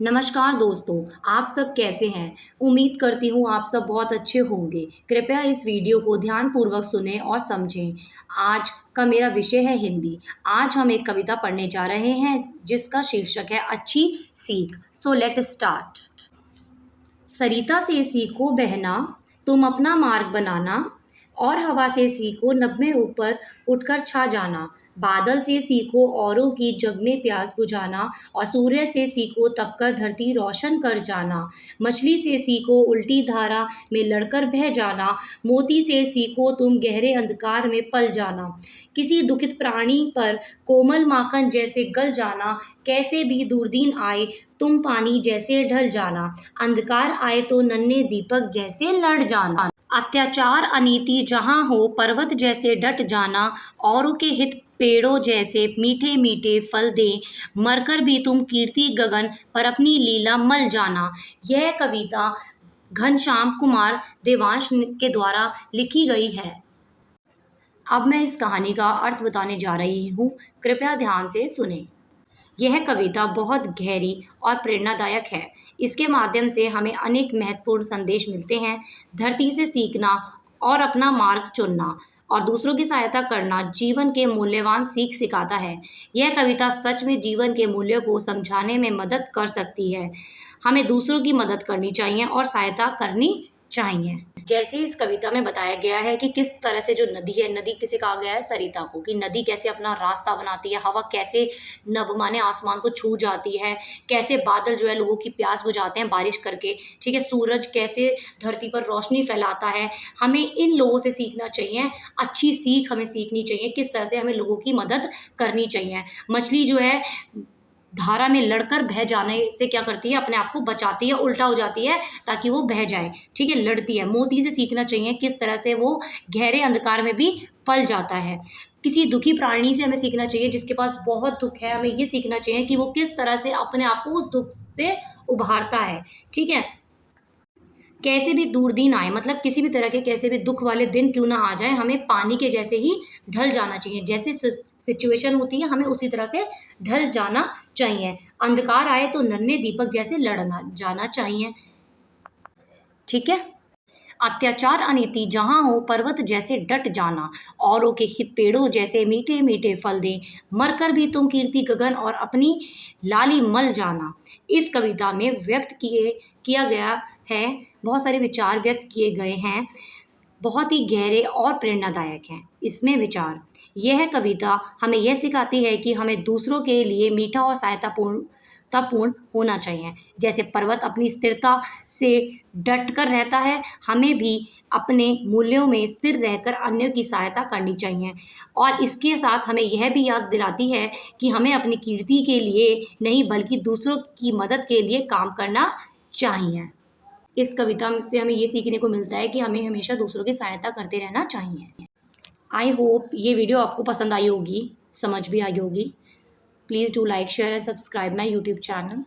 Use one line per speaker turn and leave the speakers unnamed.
नमस्कार दोस्तों, आप सब कैसे हैं? उम्मीद करती हूँ आप सब बहुत अच्छे होंगे। कृपया इस वीडियो को ध्यानपूर्वक सुनें और समझें। आज का मेरा विषय है हिंदी। आज हम एक कविता पढ़ने जा रहे हैं जिसका शीर्षक है अच्छी सीख। So let start. सरिता से सीखो बहना, तुम अपना मार्ग बनाना, और हवा से सीखो नभ में ऊपर उठकर छा जाना। बादल से सीखो औरों की जग में प्यास बुझाना, और सूर्य से सीखो तपकर धरती रोशन कर जाना। मछली से सीखो उल्टी धारा में लड़कर बह जाना। मोती से सीखो तुम गहरे अंधकार में पल जाना। किसी दुखित प्राणी पर कोमल माखन जैसे गल जाना। कैसे भी दुर्दीन आए तुम पानी जैसे ढल जाना। अंधकार आए तो नन्हे दीपक जैसे लड़ जाना। अत्याचार अनीति जहाँ हो पर्वत जैसे डट जाना। औरों के हित पेड़ों जैसे मीठे मीठे फल दे। मरकर भी तुम कीर्ति गगन पर अपनी लीला मल जाना। यह कविता घनश्याम कुमार देवांश के द्वारा लिखी गई है। अब मैं इस कहानी का अर्थ बताने जा रही हूँ, कृपया ध्यान से सुनें। यह कविता बहुत गहरी और प्रेरणादायक है। इसके माध्यम से हमें अनेक महत्वपूर्ण संदेश मिलते हैं। धरती से सीखना और अपना मार्ग चुनना और दूसरों की सहायता करना जीवन के मूल्यवान सीख सिखाता है। यह कविता सच में जीवन के मूल्यों को समझाने में मदद कर सकती है। हमें दूसरों की मदद करनी चाहिए और सहायता करनी चाहिए। जैसे इस कविता में बताया गया है कि किस तरह से जो नदी है, नदी किसे कहा गया है? सरिता को। कि नदी कैसे अपना रास्ता बनाती है, हवा कैसे नभ माने आसमान को छू जाती है, कैसे बादल जो है लोगों की प्यास बुझाते हैं बारिश करके, ठीक है, सूरज कैसे धरती पर रोशनी फैलाता है। हमें इन लोगों से सीखना चाहिए, अच्छी सीख हमें सीखनी चाहिए, किस तरह से हमें लोगों की मदद करनी चाहिए। मछली जो है धारा में लड़कर बह जाने से क्या करती है? अपने आप को बचाती है, उल्टा हो जाती है ताकि वो बह जाए, ठीक है, लड़ती है। मोती से सीखना चाहिए किस तरह से वो गहरे अंधकार में भी पल जाता है। किसी दुखी प्राणी से हमें सीखना चाहिए जिसके पास बहुत दुख है, हमें ये सीखना चाहिए कि वो किस तरह से अपने आप को उस दुख से उभारता है, ठीक है। कैसे भी दुर्दीन आए, मतलब किसी भी तरह के कैसे भी दुख वाले दिन क्यों ना आ जाए, हमें पानी के जैसे ही ढल जाना चाहिए। जैसी सिचुएशन होती है हमें उसी तरह से ढल जाना चाहिए। अंधकार आए तो नन्हे दीपक जैसे लड़ना जाना चाहिए, ठीक है। अत्याचार अनीति जहाँ हो पर्वत जैसे डट जाना। औरों के हित पेड़ों जैसे मीठे मीठे फल दे। मरकर भी तुम कीर्ति गगन और अपनी लाली मल जाना। इस कविता में किया गया है, बहुत सारे विचार व्यक्त किए गए हैं, बहुत ही गहरे और प्रेरणादायक हैं। इसमें विचार, यह कविता हमें यह सिखाती है कि हमें दूसरों के लिए मीठा और सहायतापूर्ण होना चाहिए। जैसे पर्वत अपनी स्थिरता से डट कर रहता है, हमें भी अपने मूल्यों में स्थिर रहकर अन्यों की सहायता करनी चाहिए। और इसके साथ हमें यह भी याद दिलाती है कि हमें अपनी कीर्ति के लिए नहीं बल्कि दूसरों की मदद के लिए काम करना चाहिए। इस कविता से हमें ये सीखने को मिलता है कि हमें हमेशा दूसरों की सहायता करते रहना चाहिए। आई होप ये वीडियो आपको पसंद आई होगी, समझ भी आई होगी। Please do like, share and subscribe my YouTube channel.